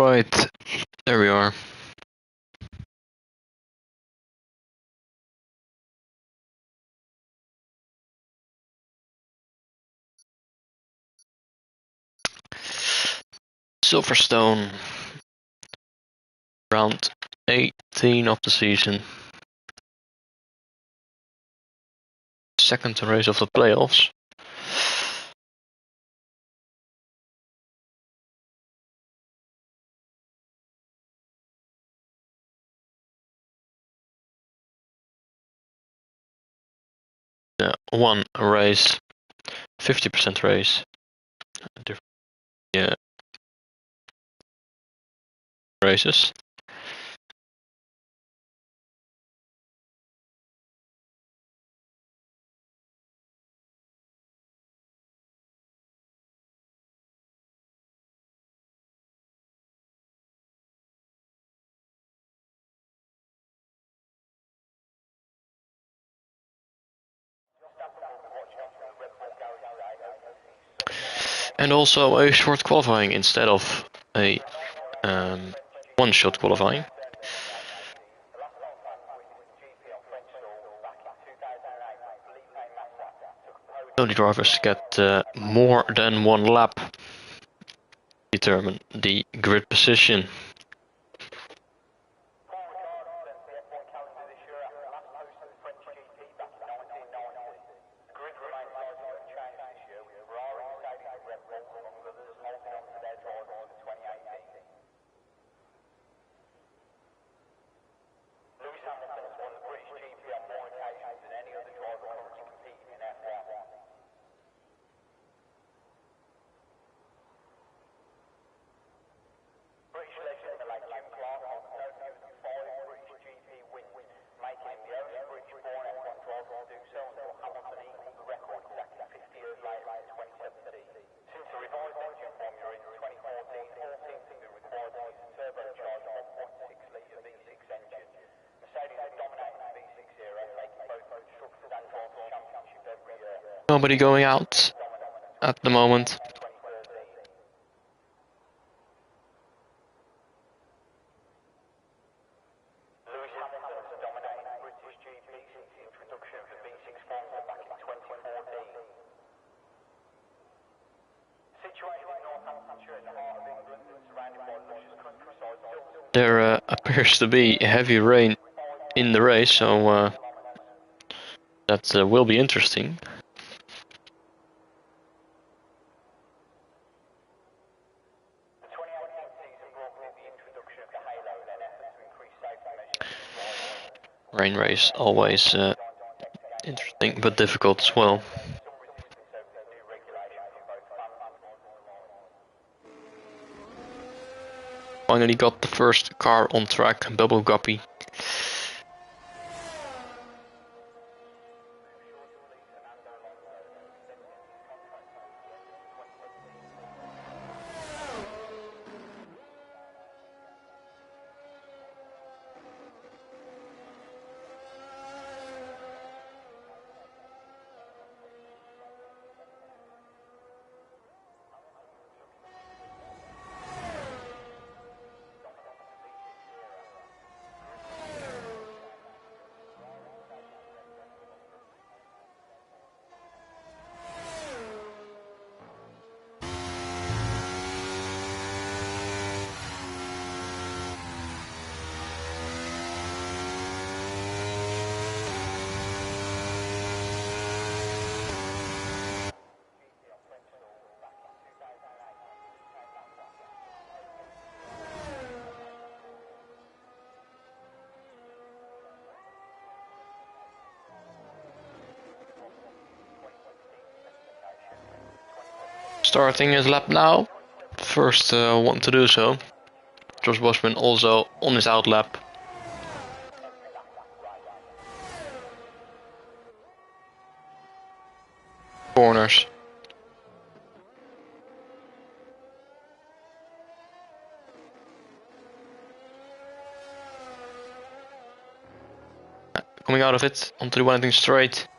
Alright, there we are. Silverstone, round 18 of the season. Second race of the playoffs. One race, 50% race. Different races. And also a short qualifying instead of a one-shot qualifying. Only drivers get more than one lap. Determine the grid position. Nobody going out at the moment. There appears to be heavy rain in the race, so that will be interesting. Rain race always interesting but difficult as well. Finally got the first car on track, Bubble Guppy. Starting his lap now. First one to do so. Josh Bosman also on his out lap. Corners. Coming out of it onto the winding straight.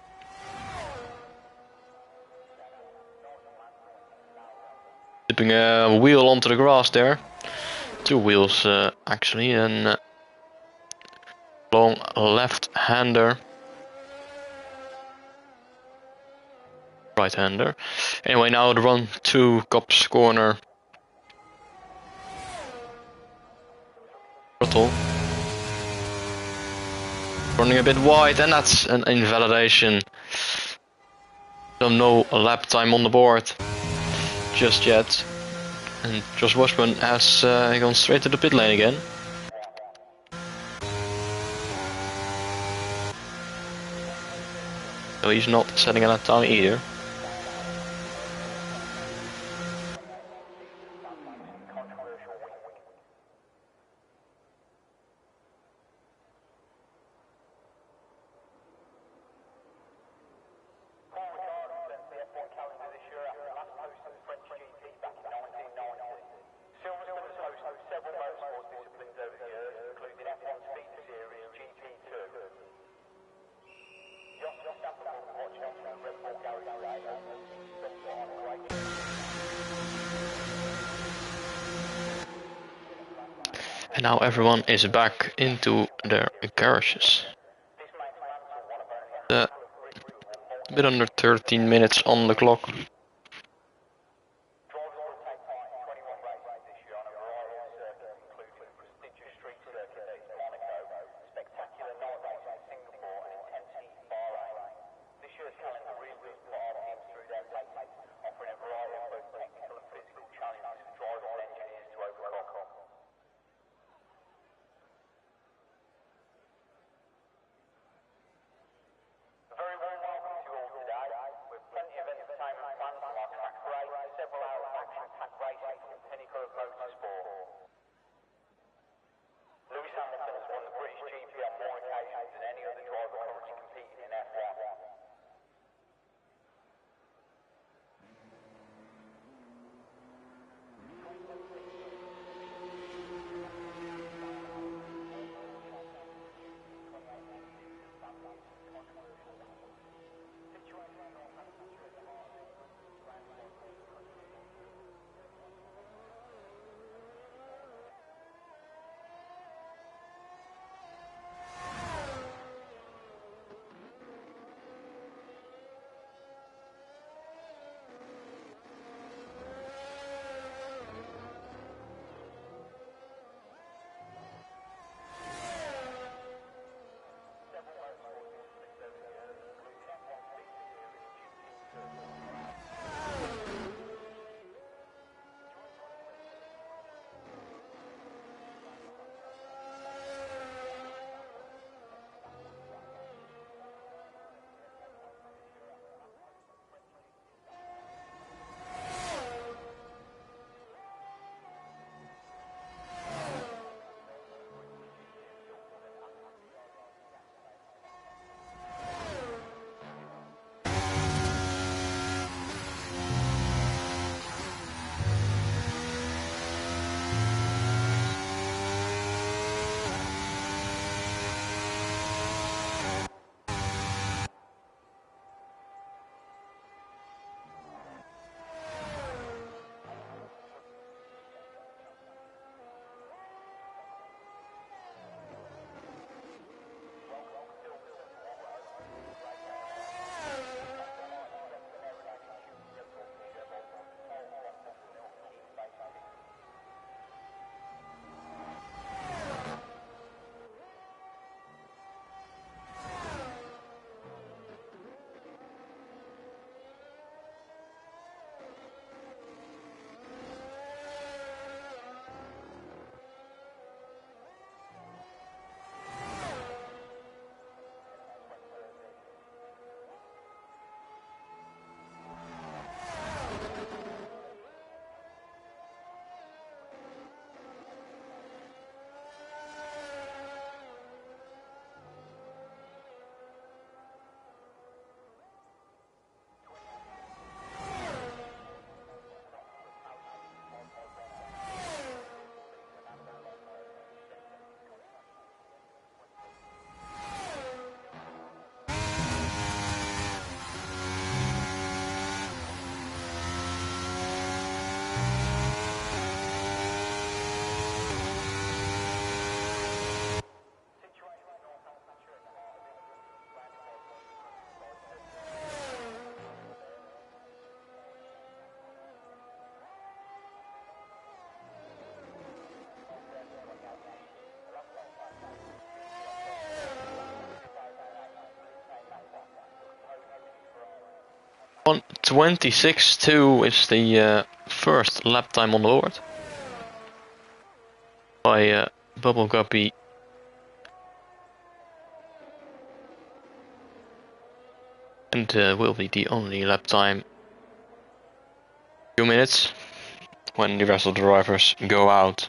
Tipping a wheel onto the grass there. two wheels actually, and long left-hander, right-hander. Anyway, now the run to Cops corner. Throttle. Running a bit wide, and that's an invalidation. So no lap time on the board just yet. And Josh Washburn has gone straight to the pit lane again. So he's not setting a lap time either. And now everyone is back into their garages. A bit under 13 minutes on the clock. 1:26.2 is the first lap time on the board by Bubble Guppy. And will be the only lap time. 2 minutes when the rest of the drivers go out.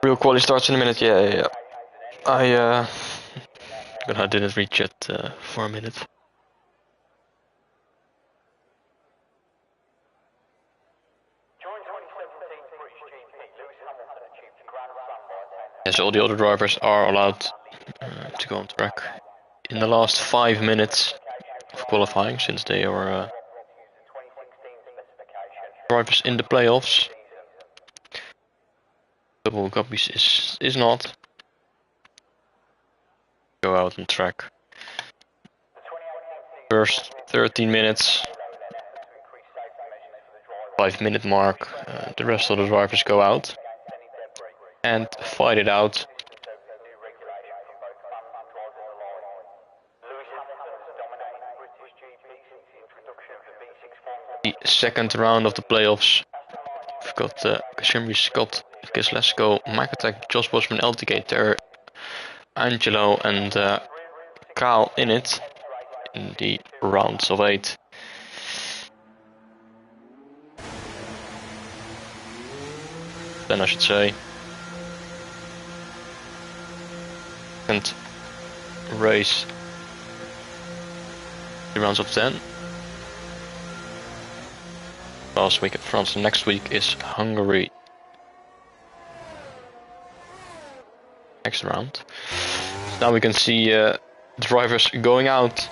Real quality starts in a minute. Yeah. I didn't reach it for a minute. Yes, all the other drivers are allowed to go on track in the last 5 minutes of qualifying, since they are drivers in the playoffs. Double Guppies is not. Go out on track. First 13 minutes. 5-minute mark. The rest of the drivers go out and fight it out. The second round of the playoffs. We've got Kashimri, Scott, Kislesko, Makatek, Josh Bosman, LTK, Angelo and Kyle in it in the rounds of 8. Then I should say. Second race, the rounds of 10. Last week at France, next week is Hungary. Next round. So now we can see drivers going out.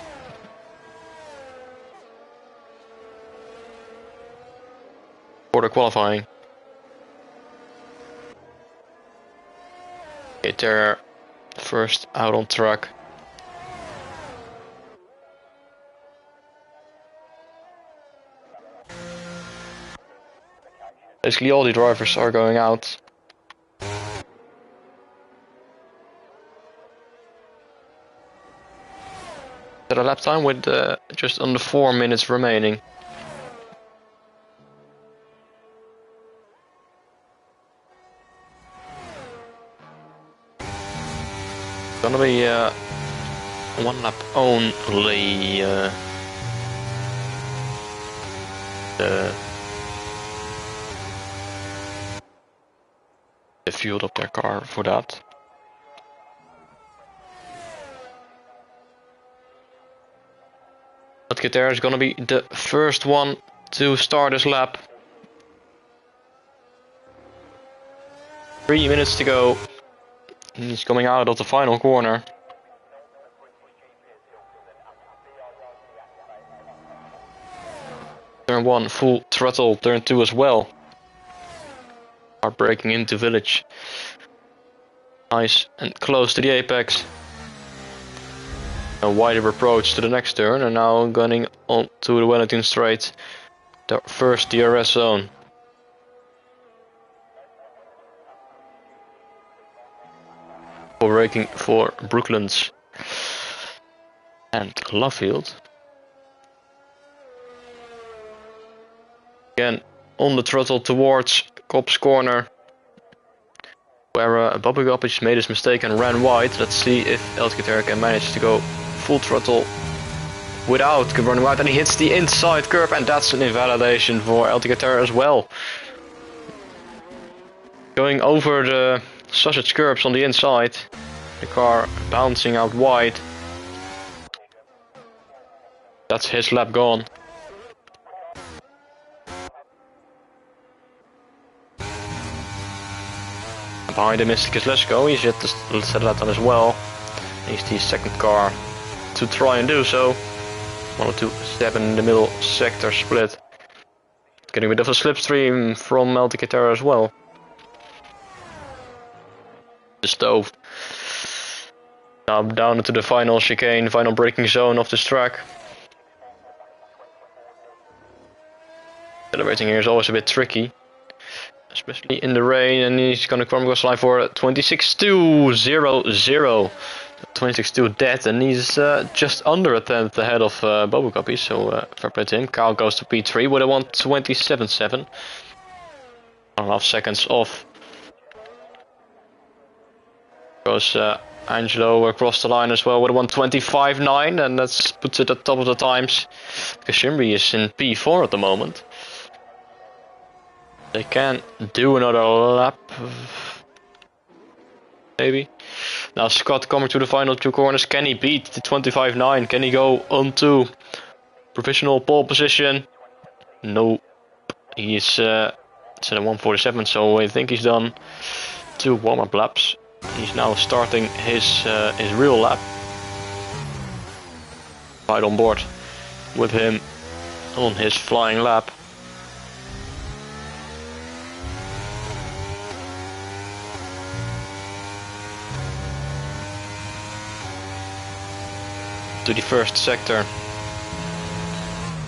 For the qualifying. Okay, they're first out on track. Basically all the drivers are going out. At a lap time with just under 4 minutes remaining. gonna be 1 lap only. They fueled up their car for that. Alcantara is gonna be the first one to start this lap. 3 minutes to go. He's coming out of the final corner. Turn 1 full throttle, turn 2 as well. Are braking into village. Nice and close to the apex. A wider approach to the next turn, and now gunning on to the Wellington Straight, the first DRS zone. Braking for Brooklands and Luffield. Again on the throttle towards Cops Corner, where Bobby Goppage made his mistake and ran wide. Let's see if Alcantara can manage to go full throttle without running wide, and he hits the inside curb, and that's an invalidation for Alcantara as well. Going over the sausage curbs on the inside, the car bouncing out wide. That's his lap gone. Behind him is Kizlesko, he's yet to set that on as well. He's the second car to try and do so. 102.7 in the middle sector split. Getting rid of a slipstream from Alcantara as well. The stove. Now down into the final chicane, final braking zone of this track. Accelerating here is always a bit tricky, especially in the rain, and he's gonna come across the line for 26.200. 26.2 dead, and he's just under a tenth ahead of Bobo Copy, so fair play to him. Kyle goes to P3 with a 127.7. 1.5 seconds off. Goes Angelo across the line as well with a 125.9, and that puts it at top of the times. Kashimri is in P4 at the moment. They can do another lap, maybe. Now Scott coming to the final 2 corners. Can he beat the 25.9? Can he go onto provisional pole position? No, he's set at 147, so I think he's done 2 warm-up laps. He's now starting his real lap. Right on board with him on his flying lap. To the first sector.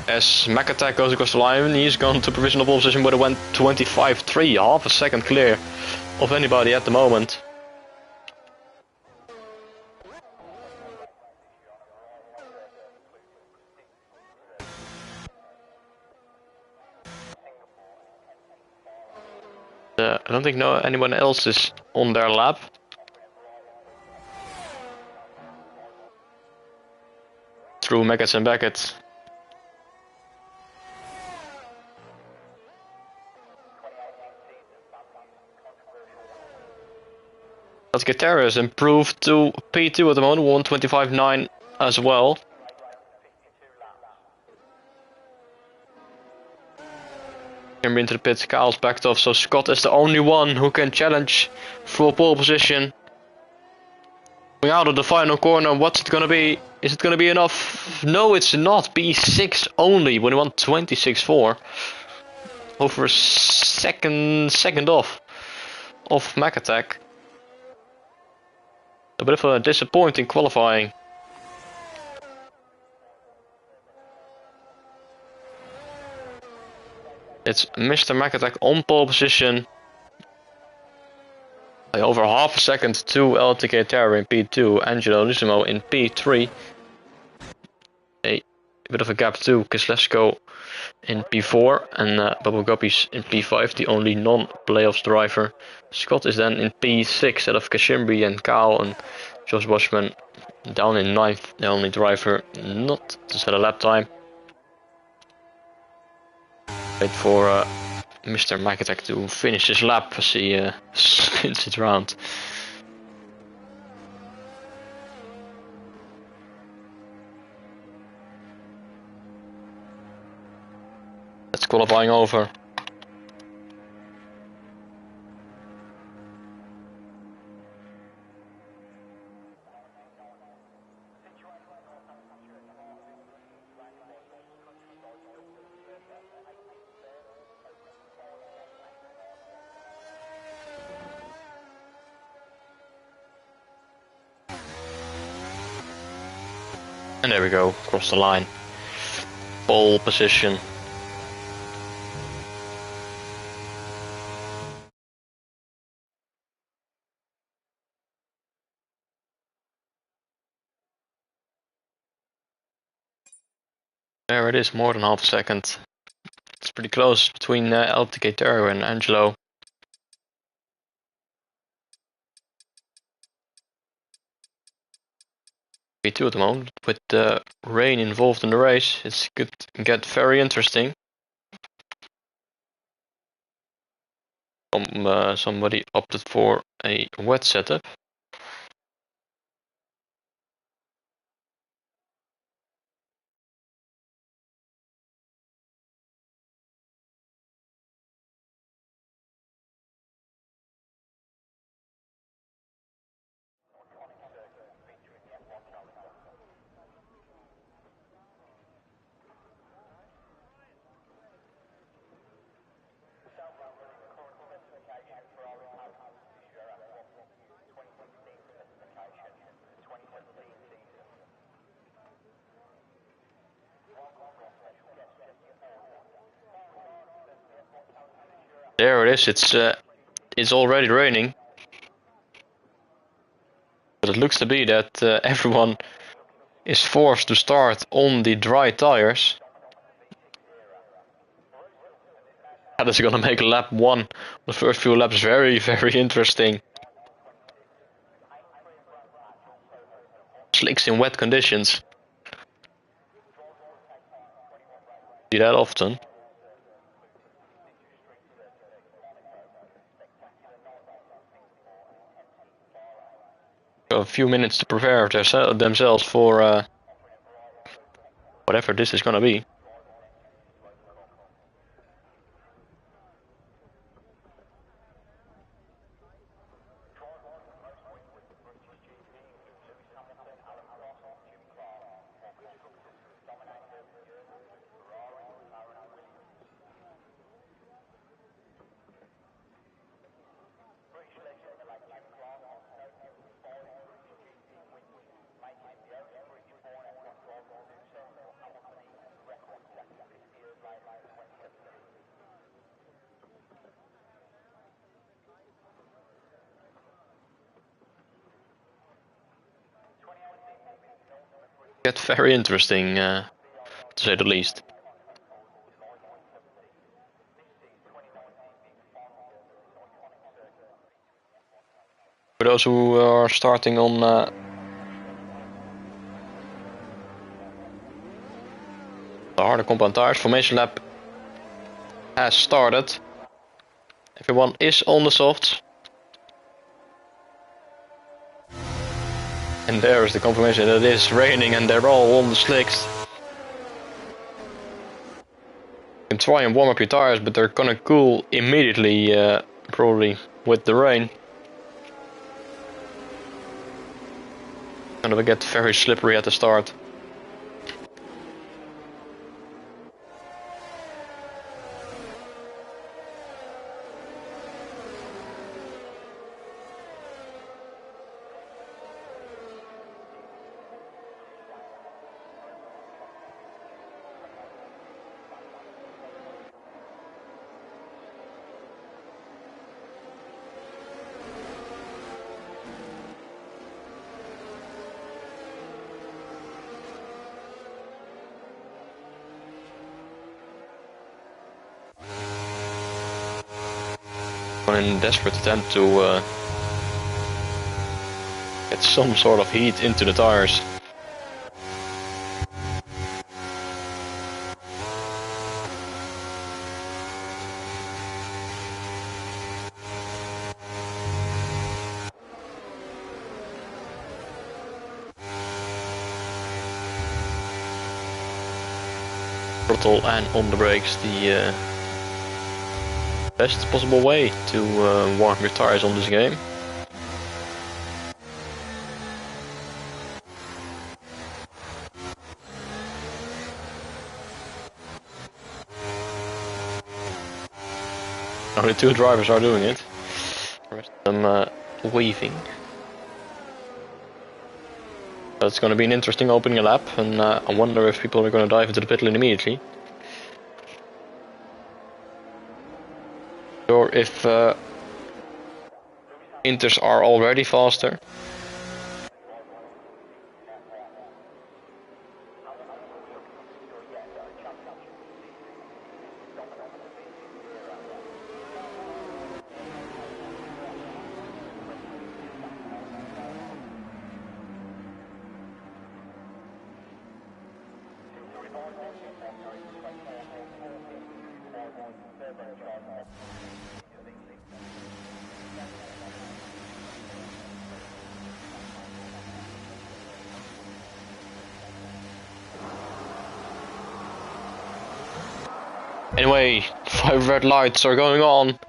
As McAttack goes across the line, he's gone to provisional pole position with a 125.3, half a second clear of anybody at the moment. I don't think anyone else is on their lap. Through Maggots and Beckett. Alcantara is improved to P2 at the moment, 125.9 as well. Into the pits, Kyle's backed off, so Scott is the only one who can challenge for pole position. Going out of the final corner, what's it gonna be? Is it gonna be enough? No, it's not. P6 only when he won 26.4. Over a second off of McAttack. A bit of a disappointing qualifying. It's Mr. McAttack on pole position by over half a second to Alcantara in P2, Angelo Lissimo in P3. A bit of a gap to Kizlesko in P4 and Bobo Goppies in P5, the only non-playoffs driver. Scott is then in P6 out of Kashimbi and Kyle and Josh Bushman down in 9th, the only driver not to set a lap time. Wait for Mr. McAtack to finish his lap as he spins it round. That's qualifying over. And there we go, across the line. Pole position. There it is, more than half a second. It's pretty close between LTK and Angelo. P2 at the moment, with the rain involved in the race, it could get very interesting. Somebody opted for a wet setup. There it is. It's already raining, but it looks to be that everyone is forced to start on the dry tires. That is going to make lap 1, the first few laps, very, very interesting. Slicks in wet conditions. See that often. A few minutes to prepare themselves for whatever this is going to be. Get very interesting, to say the least. For those who are starting on the harder compound tires, formation lap has started. Everyone is on the softs. And there is the confirmation that it is raining and they're all on the slicks. You can try and warm up your tires, but they're gonna cool immediately, probably with the rain. Gonna get very slippery at the start. In a desperate attempt to get some sort of heat into the tires. Throttle and on the brakes, the best possible way to warm your tires on this game. Only 2 drivers are doing it. The rest of them waving. So it's going to be an interesting opening lap, and I wonder if people are going to dive into the pit lane immediately. Or if Inters are already faster. Anyway, 5 red lights are going on.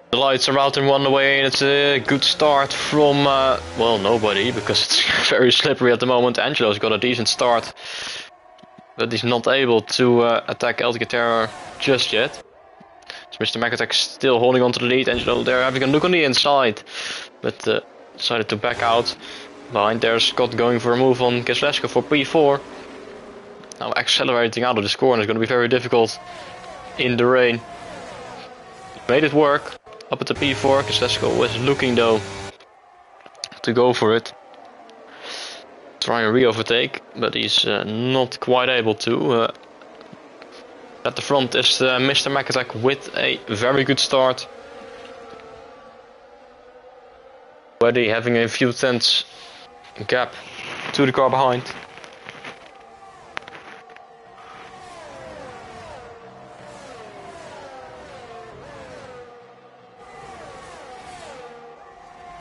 The lights are out and one away, and it's a good start from, well, nobody, because it's very slippery at the moment. Angelo's got a decent start, but he's not able to attack Elticaterra just yet. So Mr. Macatech still holding on to the lead. Angelo there having a look on the inside, but decided to back out. Behind there, Scott going for a move on Keselowski for P4. Now accelerating out of this corner is going to be very difficult in the rain. Made it work up at the P4. Keselowski was looking though to go for it. Try and re-overtake, but he's not quite able to. At the front is Mr. Macatech with a very good start. Already having a few tenths gap to the car behind.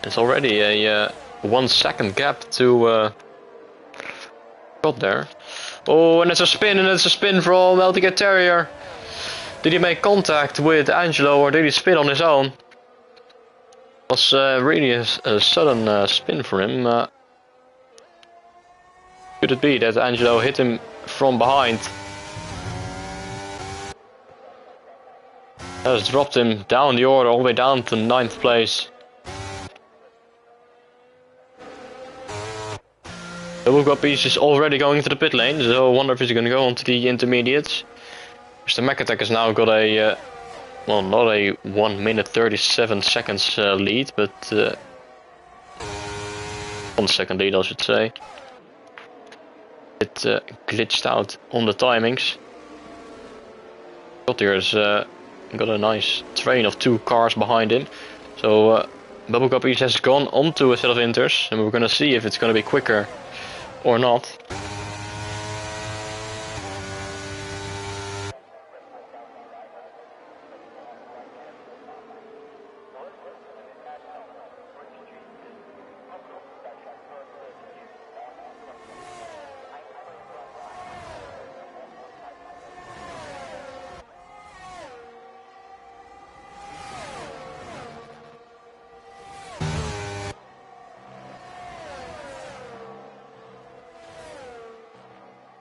It's already a 1 second gap to got there. Oh, and it's a spin, from Elticaterra. Did he make contact with Angelo or did he spin on his own? It was really a sudden spin for him. Could it be that Angelo hit him from behind? That has dropped him down the order, all the way down to 9th place. Double Guppies is already going into the pit lane, so I wonder if he's going to go on to the intermediates. Mr. Macatech has now got a, well, not a 1 minute 37 seconds lead, but 1 second lead I should say. It glitched out on the timings. Scott here has got a nice train of 2 cars behind him. So Bubble Guppies has gone onto a set of Inters, and we're going to see if it's going to be quicker or not.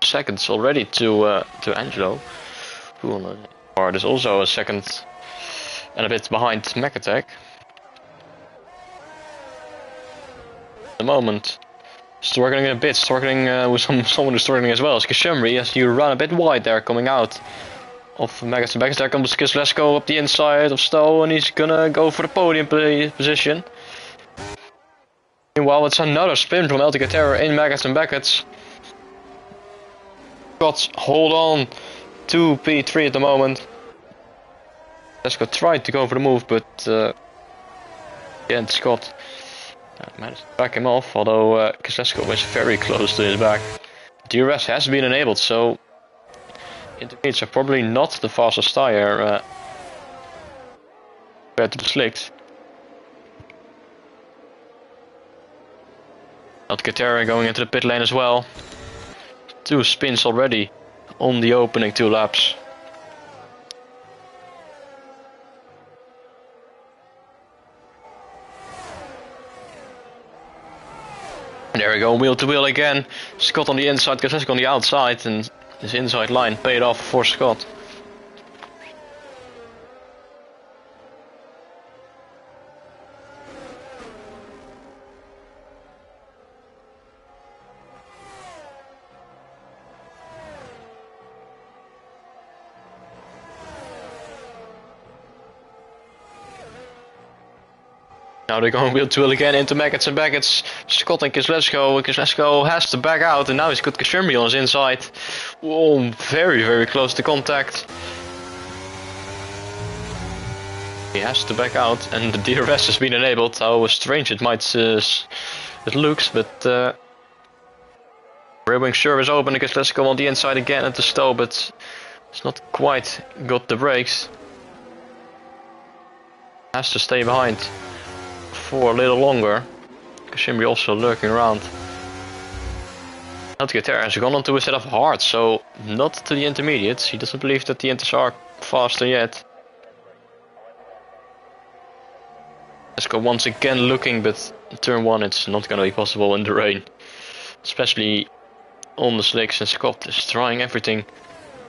Seconds already to Angelo, who on the card is also a second and a bit behind Macatech. At the moment, struggling a bit, struggling with someone who's struggling as well. It's Kashemri as you run a bit wide there, coming out of Macatech. There comes Keselowski up the inside of Stowe, and he's gonna go for the podium position. Meanwhile, it's another spin from Elticaterra in Beckett. Scott hold on to P3 at the moment. Keselowski tried to go for the move, but And Scott managed to back him off, although Kosciuszko was very close to his back. DRS has been enabled, so intermediates are probably not the fastest tire compared to the slicks. Alcantara going into the pit lane as well. 2 spins already on the opening 2 laps. And there we go, wheel to wheel again. Scott on the inside, Kosciuszko on the outside, and his inside line paid off for Scott. Now they're going wheel to wheel again into Maggots and Baggots. Scott and Kosciuszko. Kosciuszko has to back out, and now he's got Kashimri on his inside. Oh, very, very close to contact. He has to back out, and the DRS has been enabled. How strange it might it looks, but rear wing sure is open. Kosciuszko on the inside again at the Stowe, but it's not quite got the brakes. Has to stay behind for a little longer. Kashimri also lurking around. Alcantara has gone onto a set of hards, so not to the intermediates. He doesn't believe that the inters are faster yet. Let's go once again looking, but turn 1 it's not going to be possible in the rain. Especially on the slicks, and Scott is trying everything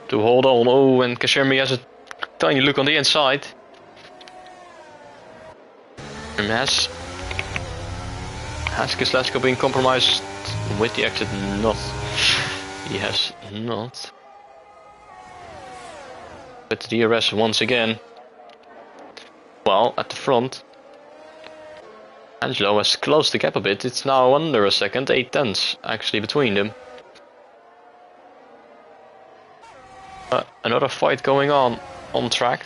to hold on. Oh, and Kashimri has a tiny look on the inside. Has Kosciuszko been compromised with the exit? Not. He has not. But the DRS once again. Well, at the front. Angelo has closed the gap a bit. It's now under a second, 8 tenths actually between them. Another fight going on track.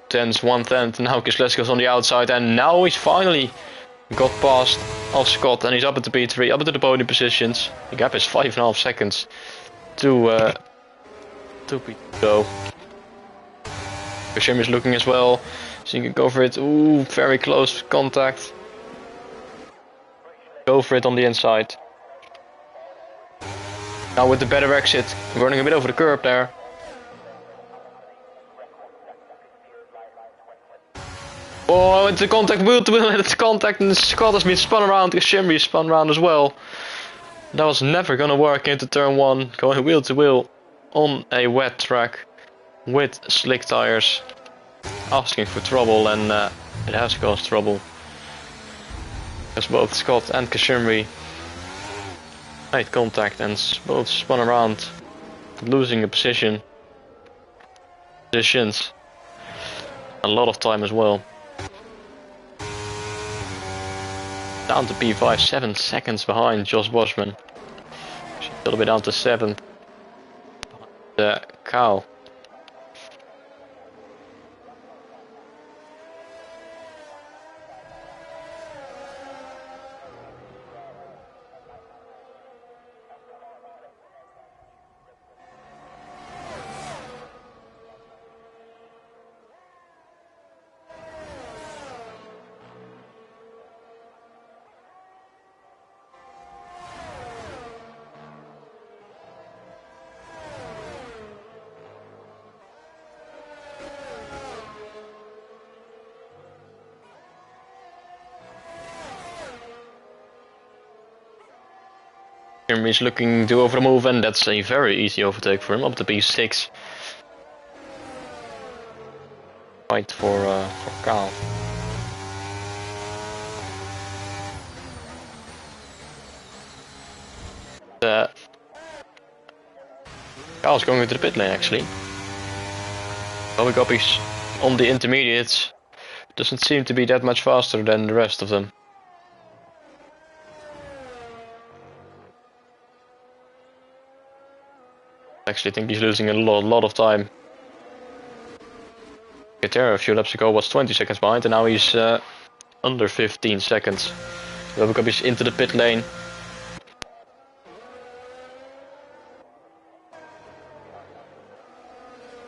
Tenths, 1 tenth, now Kosciuszko's on the outside, and now he's finally got past of Scott, and he's up at the P3, up into the podium positions. The gap is 5.5 seconds to P2. Kashim is looking as well, so he can go for it. Ooh, very close contact. Go for it on the inside. Now with the better exit, running a bit over the curb there. Oh, it's a contact, wheel to wheel, and it's contact, and Scott has been spun around. Kashimri spun around as well. That was never gonna work into turn 1, going wheel to wheel on a wet track with slick tires, asking for trouble, and it has caused trouble. As both Scott and Kashimri made contact and both spun around, losing a positions. A lot of time as well. Down to P5, 7 seconds behind Josh Boschman. A little bit down to 7th. Kyle. He's looking to over the move, and that's a very easy overtake for him, up to P6. Fight for Kyle. Carl's going into the pit lane actually. Bubba Guppy's on the intermediates. Doesn't seem to be that much faster than the rest of them. Actually, I think he's losing a lot of time. Gutierrez a few laps ago was 20 seconds behind, and now he's under 15 seconds. Bubba Guppy's into the pit lane.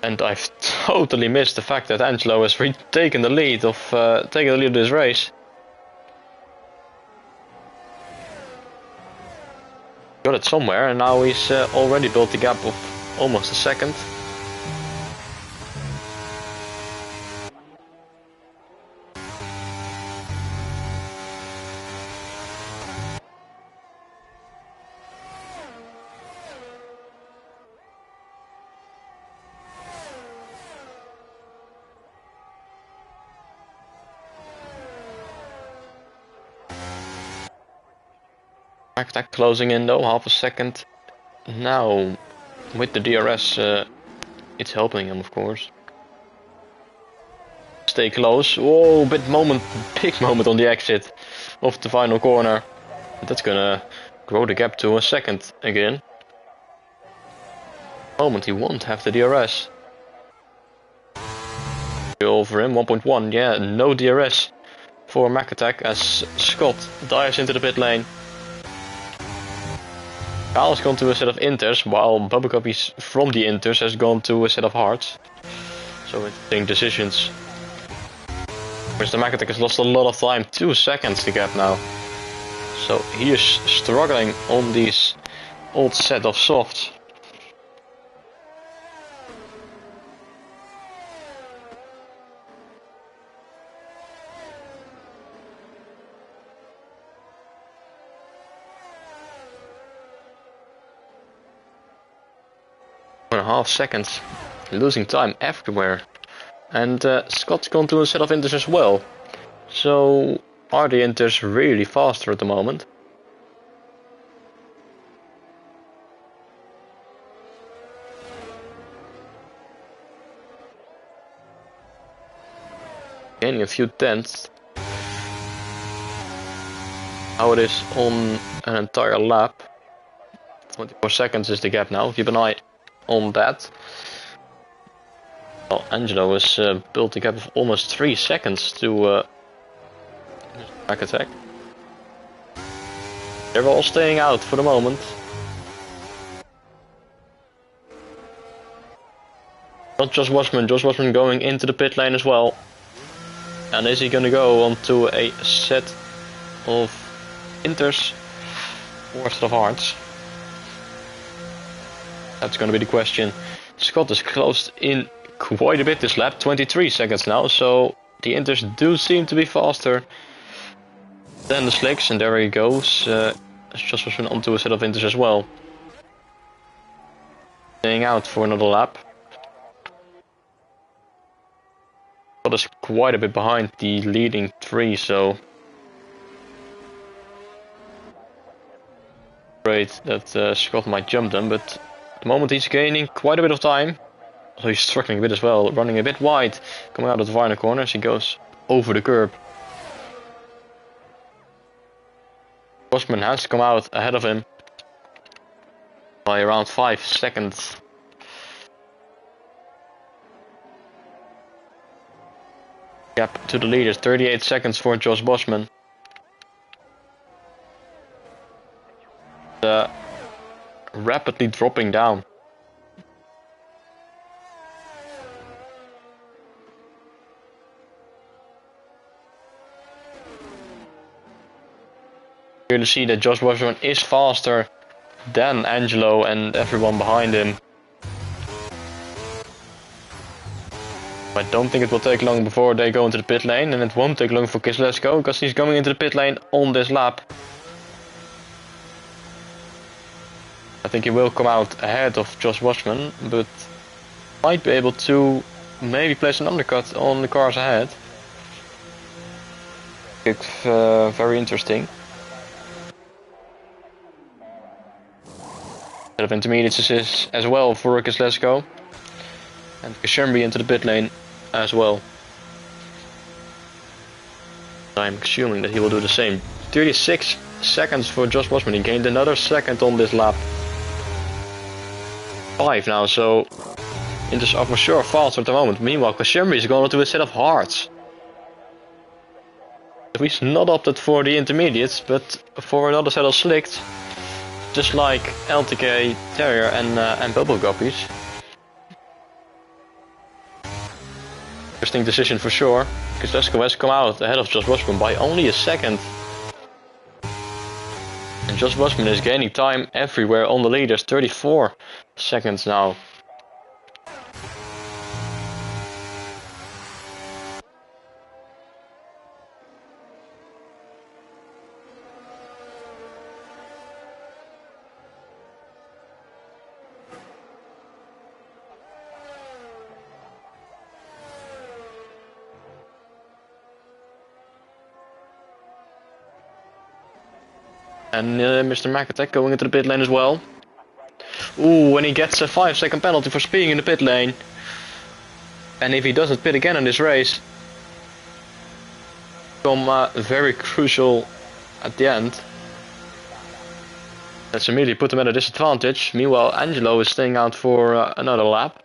And I've totally missed the fact that Angelo has taken the lead of this race. Got it somewhere, and now he's already built the gap of almost a second. Attack closing in though, half a second. Now, with the DRS, it's helping him, of course. Stay close. Oh, big moment on the exit of the final corner. That's gonna grow the gap to a second again. Moment he won't have the DRS. Over him, 1.1. Yeah, no DRS for Mac Attack as Scott dives into the pit lane. Kyle's gone to a set of inters, while Bubba Guppy from the inters has gone to a set of hards. So interesting decisions. Mr. Mac Attack has lost a lot of time, 2 seconds the gap now. So he is struggling on these old set of softs. And a half seconds, losing time everywhere. And Scott's gone to a set of inters as well. So are the inters really faster at the moment? Gaining a few tenths. How it is on an entire lap. 24 seconds is the gap now. Keep an eye on that. Well, Angelo has built a gap of almost 3 seconds to Mac Attack. They're all staying out for the moment. Not Josh Washman, Josh Washman going into the pit lane as well. And is he gonna go onto a set of inters or set of hards? That's gonna be the question. Scott is closed in quite a bit this lap, 23 seconds now, so the inters do seem to be faster than the slicks, and there he goes. Just was onto a set of inters as well. Staying out for another lap. Scott is quite a bit behind the leading 3, so afraid that Scott might jump them, but at the moment he's gaining quite a bit of time. So he's struggling a bit as well, running a bit wide, coming out of the final corner as he goes over the curb. Bosman has come out ahead of him by around 5 seconds. Gap to the leaders, 38 seconds for Josh Bosman. Rapidly dropping down. Here to see that Josh Washburn is faster than Angelo and everyone behind him. I don't think it will take long before they go into the pit lane, and it won't take long for Kislesko because he's going into the pit lane on this lap. I think he will come out ahead of Josh Washman, but might be able to maybe place an undercut on the cars ahead. It's very interesting. Set of intermediates is as well for Kozleczko. And Kashemri into the pit lane as well. I'm assuming that he will do the same. 36 seconds for Josh Bosman. He gained another second on this lap. 5 now, so Inters are for sure faster at the moment. Meanwhile, Kashemri is going to a set of hards. He's not opted for the intermediates, but for another set of slicks, just like LTK, Terrier and Bubble Guppies. Interesting decision for sure. Kozleczko has come out ahead of Josh Bosman by only a second. And Josh Bosman is gaining time everywhere on the leaders, 34 seconds now. And Mr. McAtack going into the pit lane as well. Ooh, and he gets a 5-second penalty for speeding in the pit lane. And if he doesn't pit again in this race, become very crucial at the end. That's immediately put him at a disadvantage. Meanwhile, Angelo is staying out for another lap.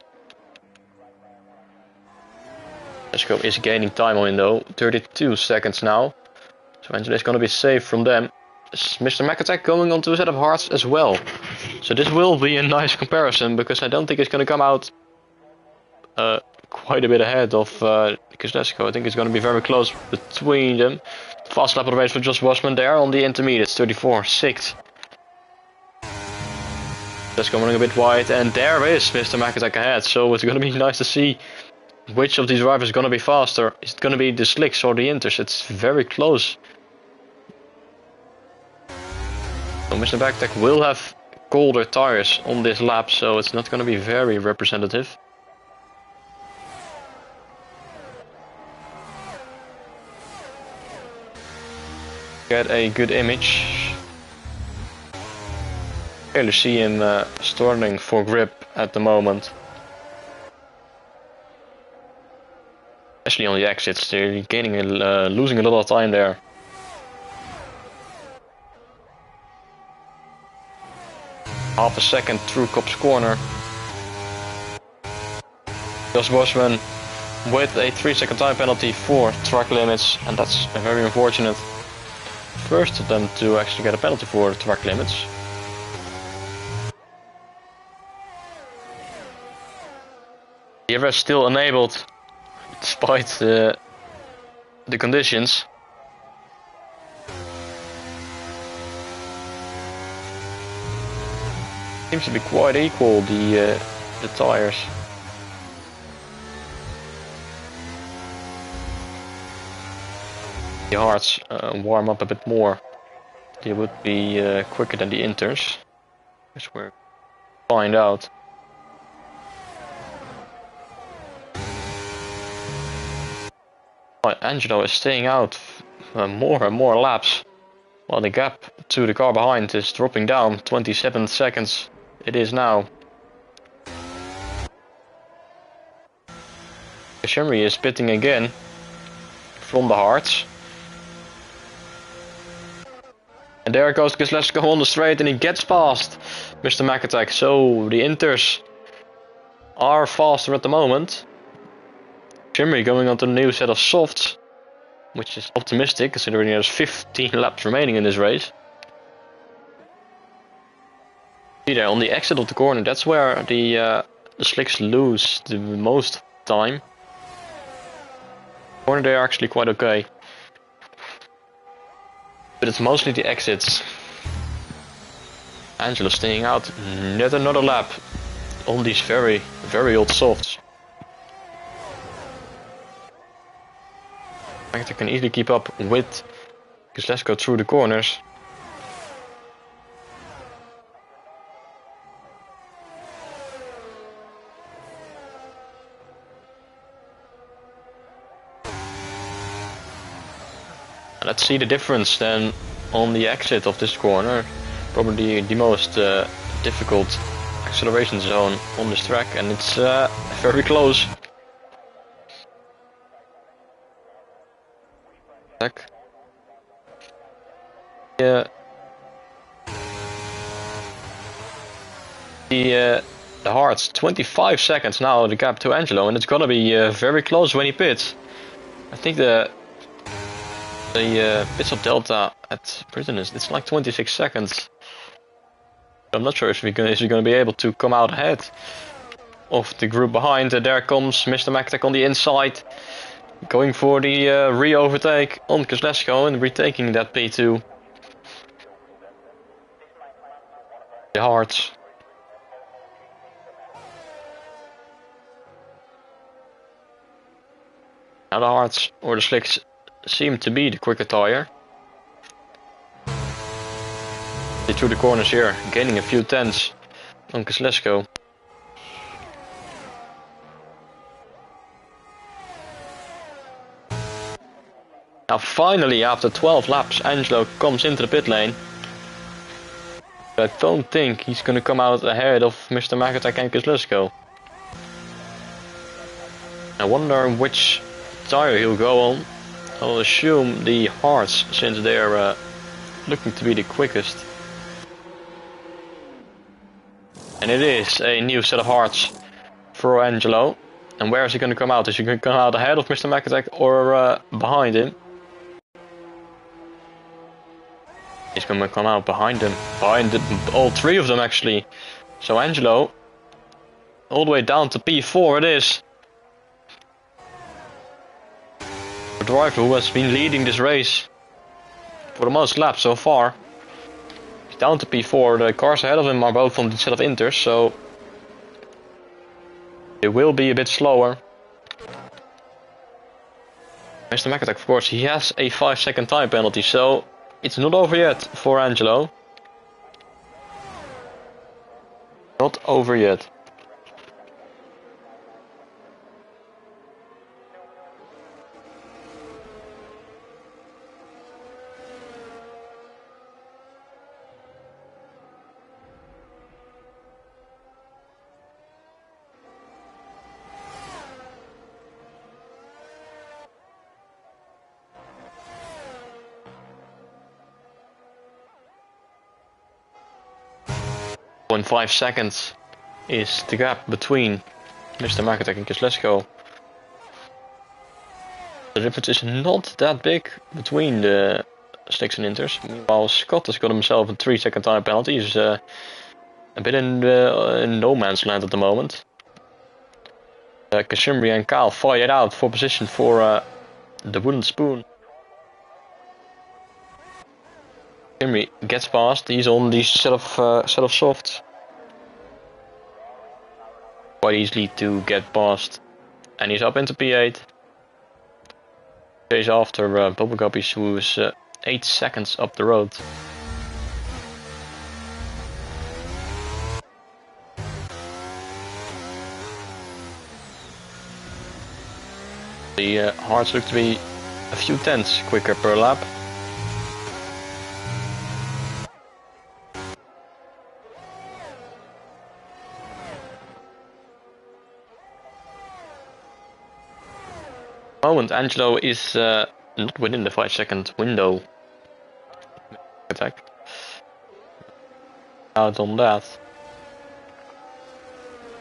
Kozleczko is gaining time on him though, 32 seconds now. So Angelo is going to be safe from them. Mr. McAtack going on to a set of hearts as well. So this will be a nice comparison, because I don't think it's going to come out quite a bit ahead of Kozleczko. I think it's going to be very close between them. Fast lap of the race for Josh Bosman there on the intermediates, 34.6. Just going a bit wide, and there is Mr. McAtack ahead. So it's going to be nice to see which of these drivers is going to be faster. Is it going to be the slicks or the inters? It's very close. So Mr. McAtack will have colder tires on this lap, so it's not going to be very representative. Get a good image. Clearly see him struggling for grip at the moment. Especially on the exits, they're gaining losing a lot of time there. Half a second through Copse corner. Josh Bosman with a 3-second time penalty for track limits, and that's very unfortunate. First of them to actually get a penalty for track limits. The DRS still enabled despite the conditions. Seems to be quite equal, the tires. The hards warm up a bit more. They would be quicker than the inters, which we'll find out. Right, Angelo is staying out more and more laps, while the gap to the car behind is dropping down. 27 seconds it is now. Kashemri is pitting again from the hards. And there goes Kozleczko on the straight, and he gets past Mr. McAtack. So the inters are faster at the moment. Kashemri going on to the new set of softs, which is optimistic considering there's 15 laps remaining in this race. See there on the exit of the corner, that's where the slicks lose the most time. Corner they are actually quite okay, but it's mostly the exits. Angelo staying out yet another lap on these very old softs. McAtack can easily keep up with Kozleczko through the corners. Let's see the difference then on the exit of this corner. Probably the most difficult acceleration zone on this track, and it's very close. Yeah. The Harts, 25 seconds now, the gap to Angelo, and it's gonna be very close when he pits. I think the pit stop delta at Britain it's like 26 seconds. I'm not sure if we're gonna be able to come out ahead of the group behind. There comes Mr. Mactech on the inside, going for the re-overtake on Kozlowski and retaking that P2. The Harts. Now the Harts or the Slicks seem to be the quicker tire. They through the corners here, gaining a few tenths on Kozlowski. Now finally, after 12 laps, Angelo comes into the pit lane. I don't think he's gonna come out ahead of Mr. McIntyre and Kozlowski. I wonder which tire he'll go on. I'll assume the Harts, since they're looking to be the quickest. And it is a new set of Harts for Angelo. And where is he going to come out? Is he going to come out ahead of Mr. McIntyre or behind him? He's going to come out behind him. Behind all three of them actually. So Angelo, all the way down to P4 it is. The driver who has been leading this race for the most laps so far. He's down to P4, the cars ahead of him are both on the set of inters, so it will be a bit slower. Mr. McIntyre, of course, he has a 5-second time penalty, so it's not over yet for Angelo. Not over yet. In 5 seconds is the gap between Mr. McIntyre and Kozlowski. The difference is not that big between the Slicks and Inters. Meanwhile, Scott has got himself a 3-second time penalty. He's a bit in no man's land at the moment. Kashimri and Kyle fired out for position for the wooden spoon. Kashimri gets past. He's on the set of softs. Quite easily to get past, and he's up into P8. Chase after Bubble Guppies, who is 8 seconds up the road. The Harts look to be a few tenths quicker per lap. Moment, Angelo is not within the 5-second window. Attack. Out on that.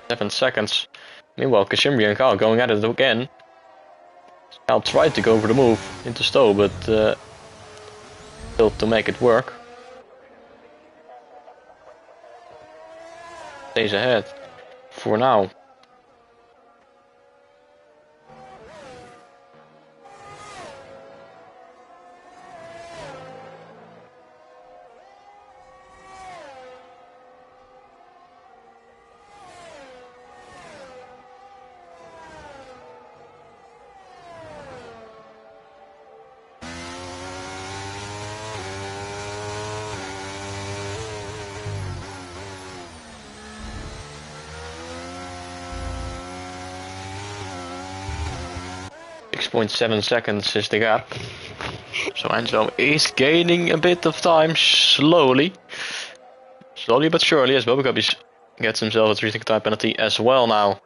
7 seconds. Meanwhile, Kashimri and Kyle going at it again. Kyle tried to go for the move into Stowe, but failed to make it work. Stays ahead for now. .7 seconds is the gap. So Angelo is gaining a bit of time slowly. Slowly but surely, as Bobby gets himself a 3-second time penalty as well now.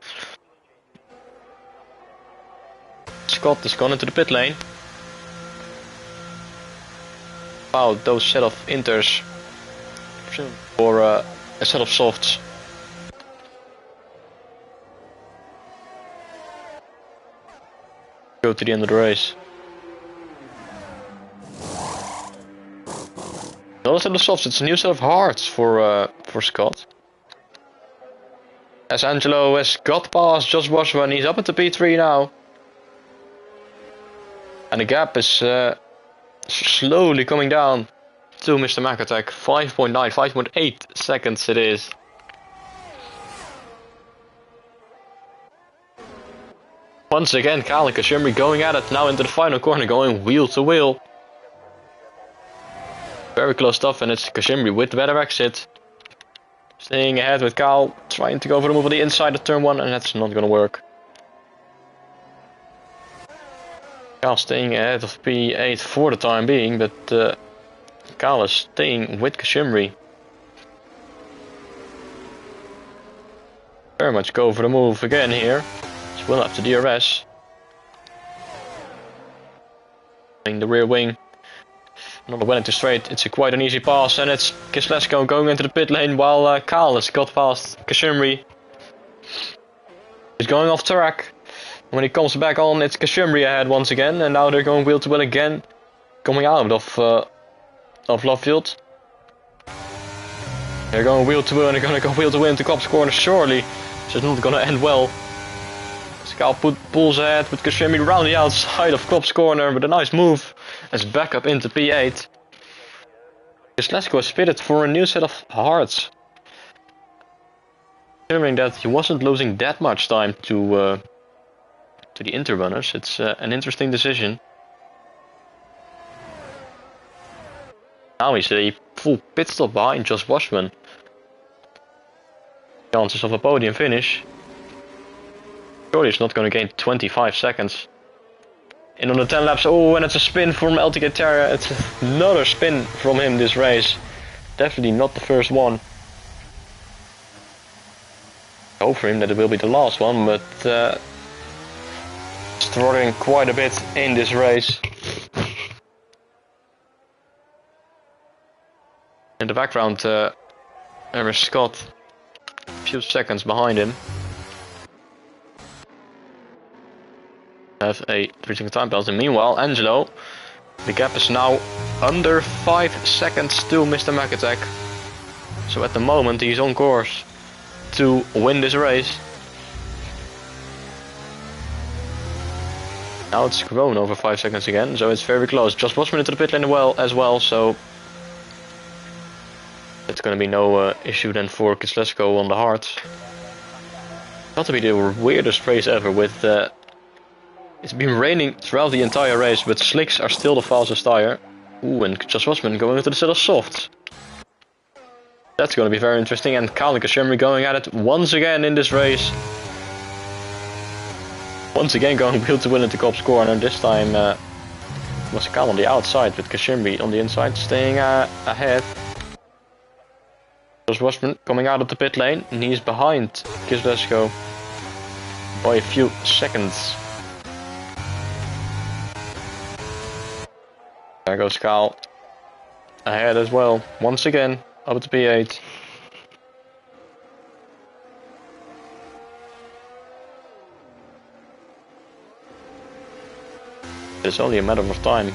Scott is gone into the pit lane. Wow, those set of inters for a set of softs. Go to the end of the race. Not a set of softs, it's a new set of hards for Scott. As Angelo has got past Josh Washburn, he's up at the P3 now. And the gap is slowly coming down to Mr. McAtack. 5.9, 5.8 seconds it is. Once again, Kyle and Kashimri going at it now into the final corner, going wheel to wheel. Very close stuff, and it's Kashimri with the better exit. Staying ahead with Kyle, trying to go for the move on the inside of turn 1, and that's not gonna work. Kyle staying ahead of P8 for the time being, but Kyle is staying with Kashimri. Very much go for the move again here. It's well up to DRS. In the rear wing. Not well into straight, it's quite an easy pass, and it's Kislesko going into the pit lane while Kyle has got past Kashimri. He's going off track. When he comes back on, it's Kashimri ahead once again, and now they're going wheel to wheel again, coming out of Lovefield. They're going wheel to wheel, and they're going to go wheel to wheel into Cops corner. Surely, so it's not going to end well. Kyle pulls ahead with Kashimri round the outside of Cops corner with a nice move. It's back up into P8. Kislesko is fitted for a new set of hards. Considering that he wasn't losing that much time to the interrunners, it's an interesting decision. Now he's a full pit stop behind Josh Washburn. Chances of a podium finish. Surely he's not going to gain 25 seconds. In on the 10 laps, oh, and it's a spin from LTK Terra. It's another spin from him this race. Definitely not the first one. I hope for him that it will be the last one, but struggling quite a bit in this race. In the background, there is Scott, a few seconds behind him. Have a 3-second time penalty. Meanwhile, Angelo, the gap is now under 5 seconds to Mr. McAtack. So at the moment he's on course to win this race. Now it's grown over 5 seconds again, so it's very close. Josh Washburn into the pit lane as well, so it's gonna be no issue then for Kislesko on the hards. Got to be the weirdest race ever with it's been raining throughout the entire race, but slicks are still the fastest tire. Ooh, and Josh Washburn going into the set of softs. That's going to be very interesting, and Kyle and Kashimri going at it once again in this race. Once again going wheel to wheel into Cops corner, and this time was Kyle on the outside with Kashimri on the inside, staying ahead. Josh Washburn coming out of the pit lane, and he's behind Kislesko by a few seconds. There goes Kyle ahead as well, once again, up to P8. It's only a matter of time.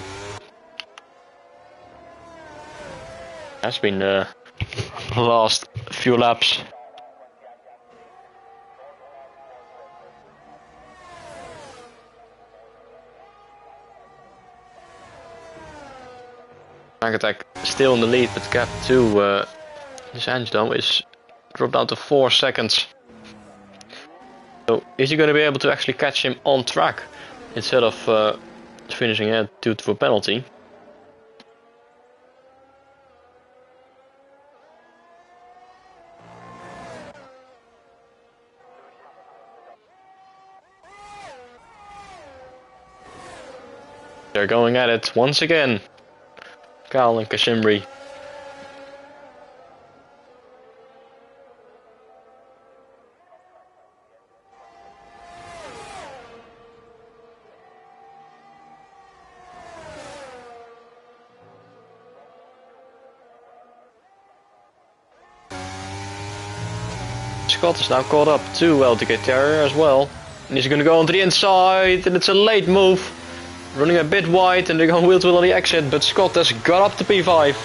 Has been the last few laps. McAtack still in the lead, but gap to Angelo is dropped down to 4 seconds. So is he going to be able to actually catch him on track instead of finishing ahead due to a penalty? They're going at it once again. Kyle and Kashimri. Scott is now caught up to LTK Terrier as well. And he's gonna go on to the inside, and it's a late move. Running a bit wide, and they're going wheel to wheel on the exit, but Scott has got up to P5.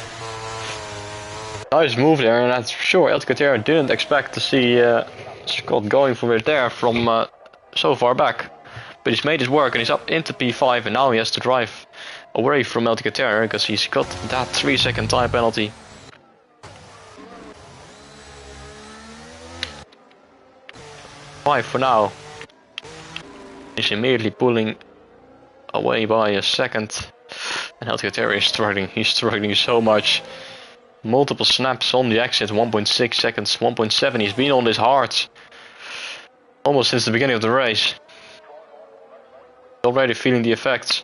Nice move there, and I'm sure LTK Terrier didn't expect to see Scott going for it there from so far back. But he's made his work, and he's up into P5, and now he has to drive away from LTK Terrier because he's got that 3-second time penalty. Five for now. He's immediately pulling away by a second. And LTK Terrier is struggling. He's struggling so much. Multiple snaps on the exit. 1.6 seconds. 1.7. He's been on this hard almost since the beginning of the race. Already feeling the effects.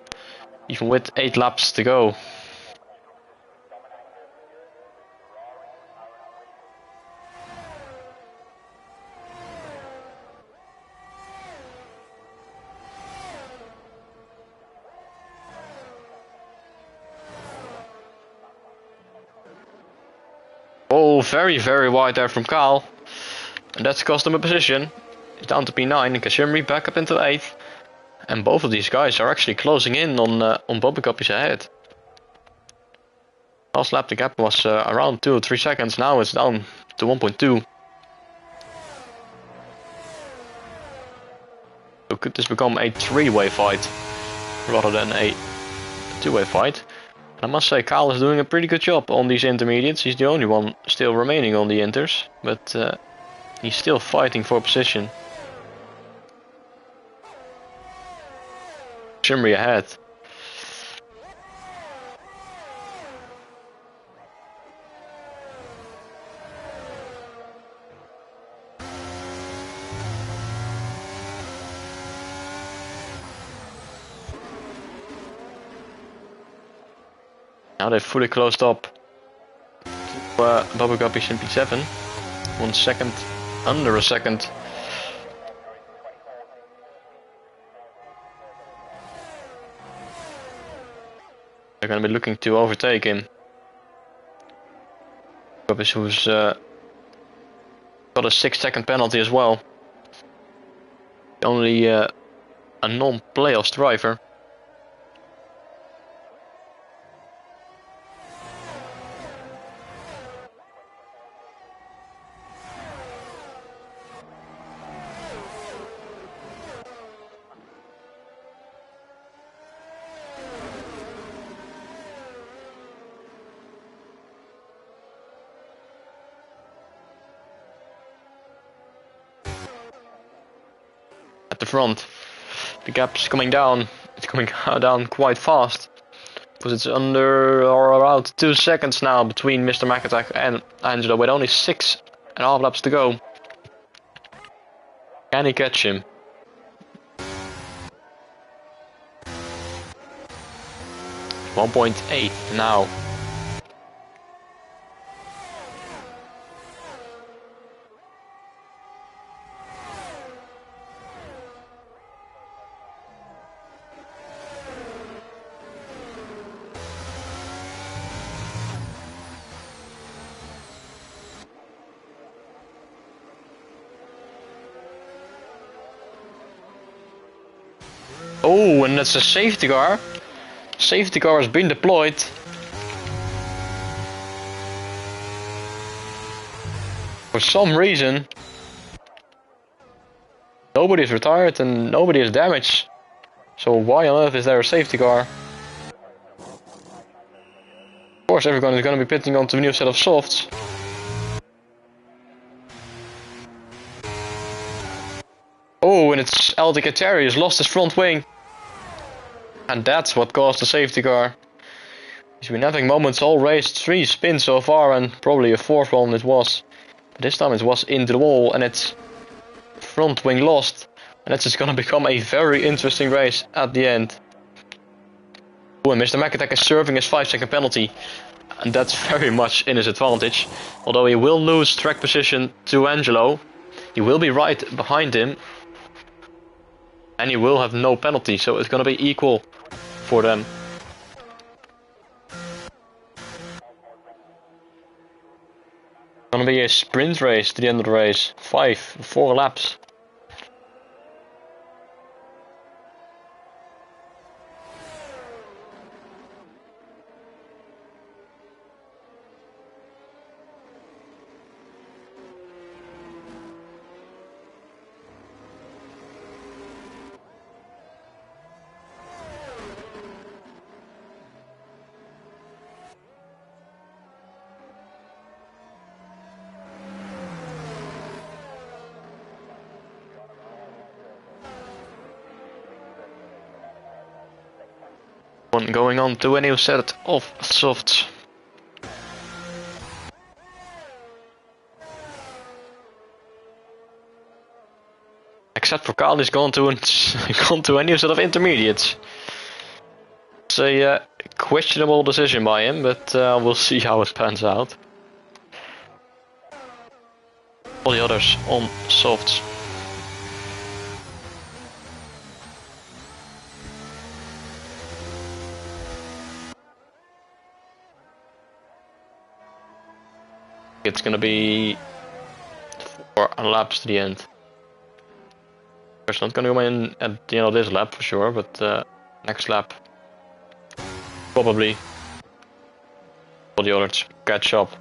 Even with 8 laps to go. Oh, very wide there from Kyle. And that's cost him a position. He's down to P9 and Kashimri back up into 8th. And both of these guys are actually closing in on Bobby Copies ahead. Last lap the gap was around 2 or 3 seconds. Now it's down to 1.2. So could this become a 3-way fight rather than a 2-way fight? I must say Kyle is doing a pretty good job on these intermediates. He's the only one still remaining on the inters, but he's still fighting for position. Shimry ahead. Now they've fully closed up to Bubba Guppies in P7. 1 second, under a second. They're going to be looking to overtake him. Guppies who's got a 6-second penalty as well. Only a non-playoffs driver. The front, the gap's coming down. It's coming down quite fast because it's under or around 2 seconds now between Mr. McAttack and Angelo with only 6.5 laps to go. Can he catch him? .8 now. Oh, and that's a safety car. Safety car has been deployed. For some reason, nobody is retired and nobody is damaged. So why on earth is there a safety car? Of course, everyone is going to be pitting onto a new set of softs. Oh, and it's LTK Terrier who's lost his front wing. And that's what caused the safety car. He's been having moments all race, 3 spins so far and probably a 4th one it was. But this time it was into the wall and it's front wing lost. And it's just gonna become a very interesting race at the end. Oh, and Mr. McAttack is serving his 5-second penalty. And that's very much in his advantage. Although he will lose track position to Angelo. He will be right behind him. And he will have no penalty, so it's gonna be equal for them. Gonna be a sprint race to the end of the race. 4 laps. Going on to a new set of softs. Except for Carl, he's gone to a new set of intermediates. It's a questionable decision by him, but we'll see how it pans out. All the others on softs. It's gonna be 4 laps to the end. It's not gonna go in at the end of this lap for sure, but next lap probably all the others catch up.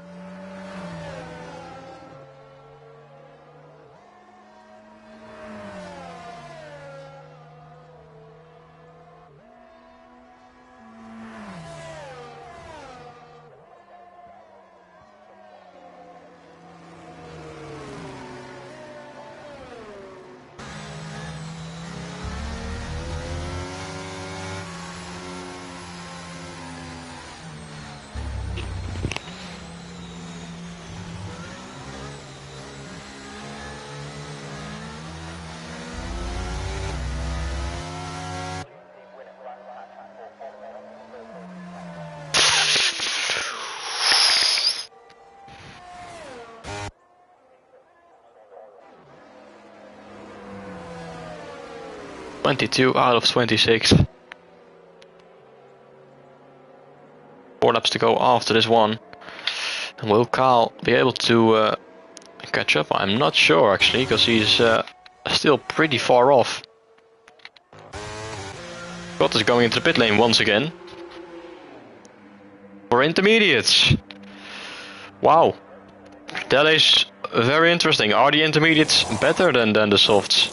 (22 out of 26). 4 laps to go after this one. And will Carl be able to catch up? I'm not sure actually, because he's still pretty far off. Scott is going into the pit lane once again. For intermediates. Wow. That is very interesting. Are the intermediates better than the softs?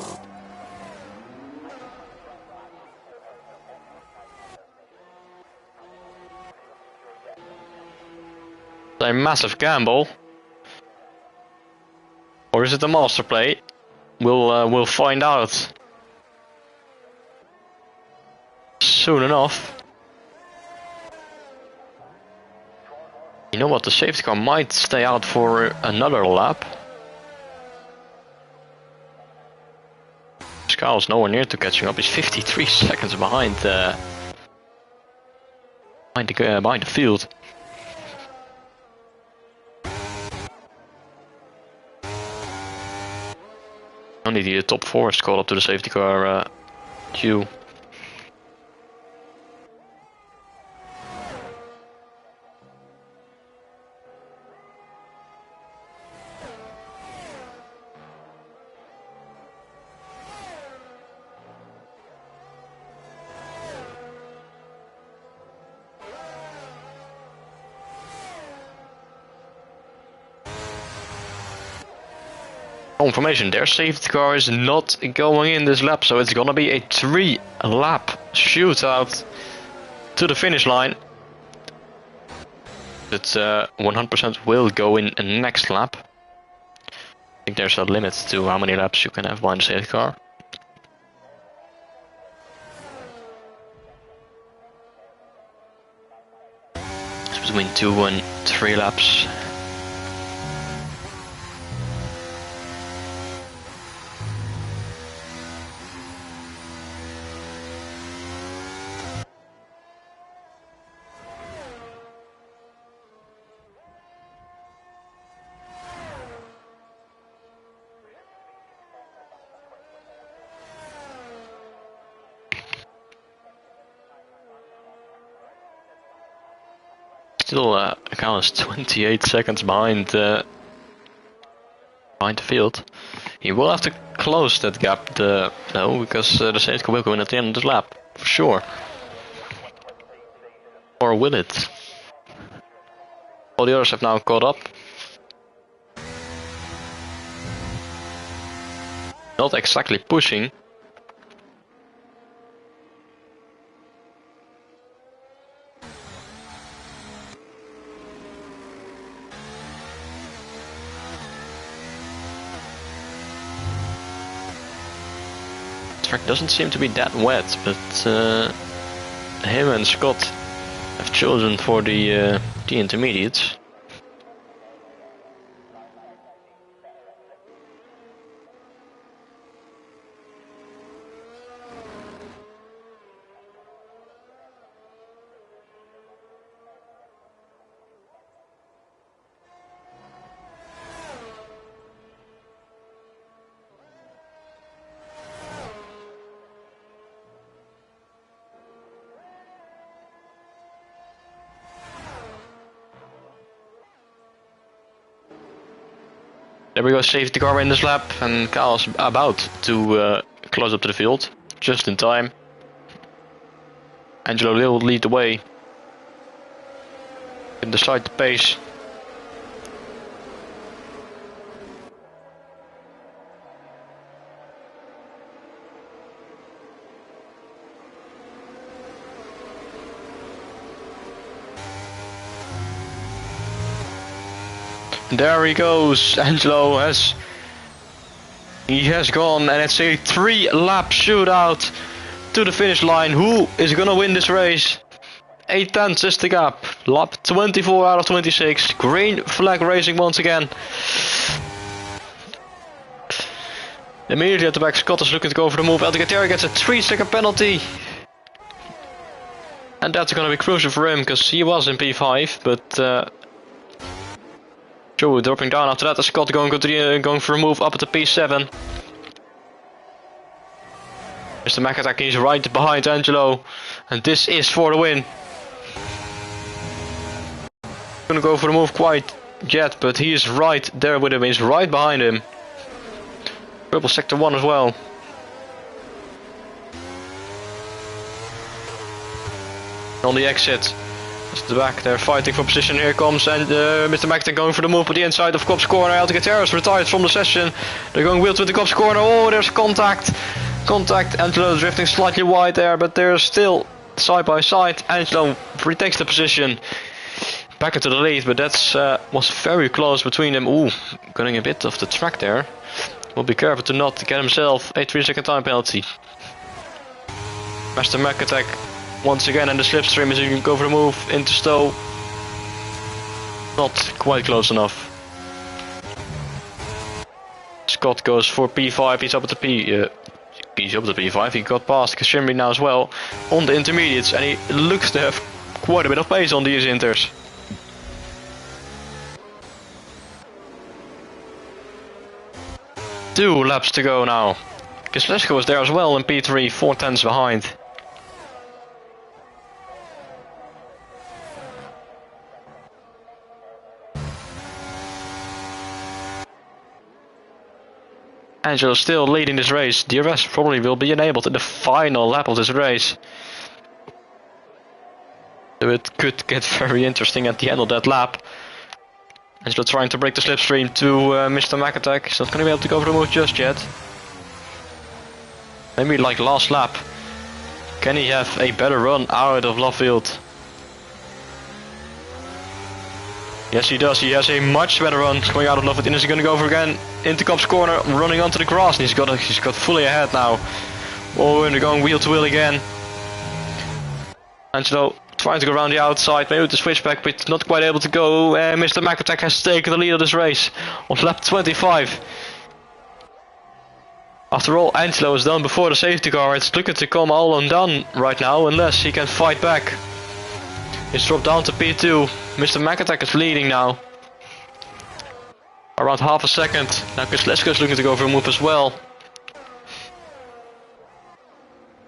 A massive gamble, or is it a master play? We'll find out soon enough. You know what? The safety car might stay out for another lap. Scarl's nowhere near to catching up. He's 53 seconds behind the field. Only the top 4 is called up to the safety car queue. Confirmation, their safety car is not going in this lap, so it's gonna be a 3-lap shootout to the finish line. But 100% will go in next lap. I think there's a limit to how many laps you can have behind the safety car. It's between 2 and 3 laps. Still, Cal is 28 seconds behind behind the field. He will have to close that gap though, because the safety car will go in at the end of the lap, for sure. Or will it? All the others have now caught up. Not exactly pushing. The track doesn't seem to be that wet, but him and Scott have chosen for the intermediates. There we go, safety car in this lap, and Kyle's about to close up to the field, just in time. Angelo will lead the way. Can decide the pace. There he goes, Angelo has gone, and it's a 3-lap shootout to the finish line. Who is gonna win this race? 8 tenths is the gap. Lap 24 out of 26. Green flag racing once again. Immediately at the back, Scott is looking to go for the move. Alcantara gets a 3-second penalty. And that's gonna be crucial for him, because he was in P5, but Joe dropping down after that. Scott going for a move up to P7. Mr. McAtack is right behind Angelo, and this is for the win. Gonna go for the move quite yet, but he is right there with him. He's right behind him. Purple sector 1 as well. On the exit. To the back, they're fighting for position. Here comes and Mr. McAtack going for the move at the inside of Cops corner. Alcantara retired from the session. They're going wheel to the Cops corner. Oh, there's contact. Angelo drifting slightly wide there, but they're still side by side. Angelo retakes the position back into the lead, but that's was very close between them. Ooh, getting a bit off the track there. Will be careful to not get himself a 3-second time penalty. Mr. McAtack once again in the slipstream as he can go for the move into Stowe. Not quite close enough. Scott goes for P5, he's up at the P5, he got past Kashimri now as well on the intermediates, and he looks to have quite a bit of pace on these inters. Two laps to go now. Kislesko was there as well in P3, 4 tenths behind. Angelo still leading this race. DRS probably will be enabled in the final lap of this race. So it could get very interesting at the end of that lap. Angelo trying to break the slipstream to Mr. McAtack. He's not going to be able to go for the move just yet. Maybe like last lap. Can he have a better run out of Lovefield? Yes, he does. He has a much better run coming out of Lovefield. And is he going to go for again into Cops corner, running onto the grass, and he's got fully ahead now. Oh, and they're going wheel to wheel again. Angelo trying to go around the outside, maybe with the switchback, but not quite able to go. Mr. McAtack has taken the lead of this race on lap 25. After all, Angelo is done before the safety car. It's looking to come all undone right now, unless he can fight back. He's dropped down to P2. Mr. McAtack is leading now. Around half a second. Now Kislesko is looking to go for a move as well.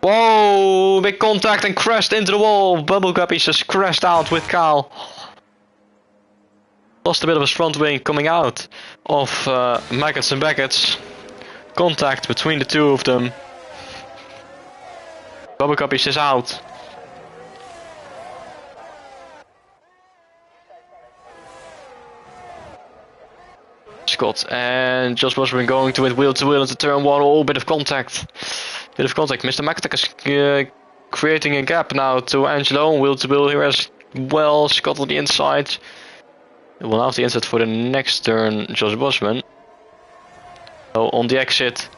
Whoa! Big contact and crashed into the wall. Bubble Guppies just crashed out with Kyle. lost a bit of his front wing coming out of Maggots and Beckett's. Contact between the two of them. Bubba Cuppies is out. Scott and Josh Washburn going to it wheel to wheel into turn one. Oh, bit of contact. Mr. McAtack is creating a gap now to Angelo. Wheel to wheel here as well. Scott on the inside. It will have the inside for the next turn. Josh Washburn. So on the exit.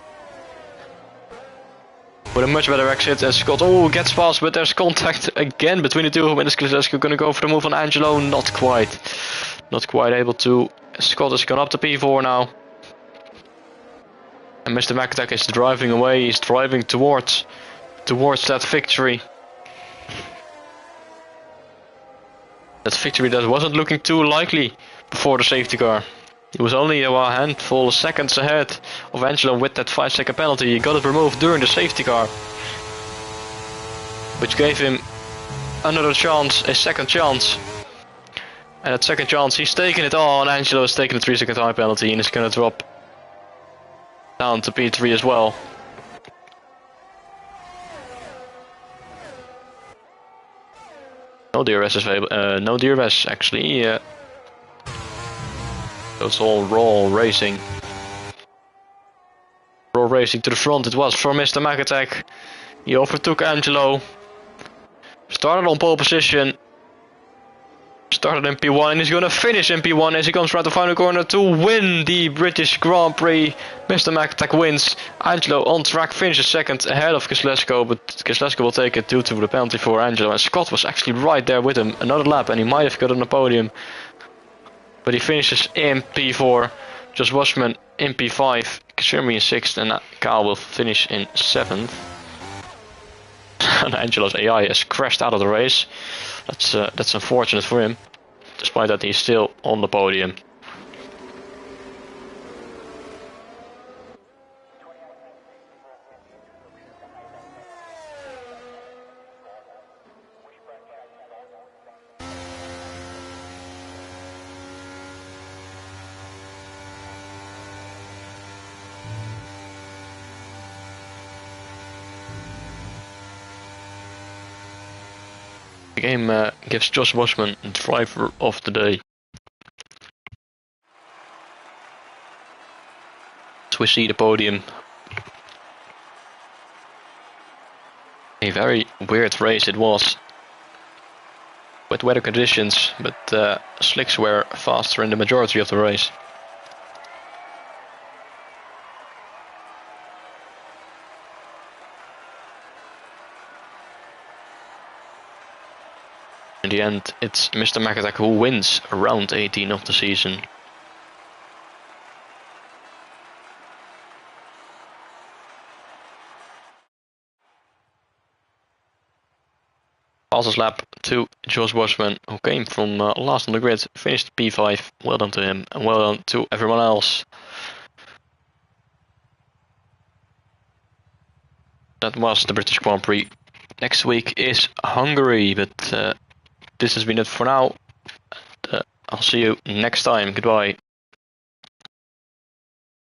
With a much better exit as Scott gets past, but there's contact again between the two of them. And is Klesesko going to go for the move on Angelo? Not quite. Not quite able to. Scott has gone up to P4 now. And Mr. McAtack is driving away. He's driving towards that victory. That victory that wasn't looking too likely before the safety car. He was only a handful of seconds ahead of Angelo with that 5-second penalty. He got it removed during the safety car, which gave him another chance, a second chance. And that second chance, he's taking it on. Angelo is taking the 3-second time penalty and is going to drop down to P3 as well. No DRS is available. No DRS actually. So it's all raw racing. Raw racing to the front it was for Mr. McAtack. He overtook Angelo. Started on pole position. Started in P1 and he's going to finish in P1 as he comes around the final corner to win the British Grand Prix. Mr. McAtack wins. Angelo on track finishes second ahead of Klesesko, but Klesesko will take it due to the penalty for Angelo. And Scott was actually right there with him. Another lap and he might have got on the podium. But he finishes in P4. Josh Washburn in P5. Shermy in 6th and Kyle will finish in 7th. And Angelo's AI has crashed out of the race. That's unfortunate for him. Despite that, he's still on the podium. The game gives Josh Washburn driver of the day. As we see the podium. A very weird race it was. With weather conditions, but slicks were faster in the majority of the race. In the end, it's Mr. McAtack who wins round 18 of the season. Passes lap to Josh Washburn, who came from last on the grid, finished P5. Well done to him, and well done to everyone else. That was the British Grand Prix. Next week is Hungary, but this has been it for now. I'll see you next time. Goodbye.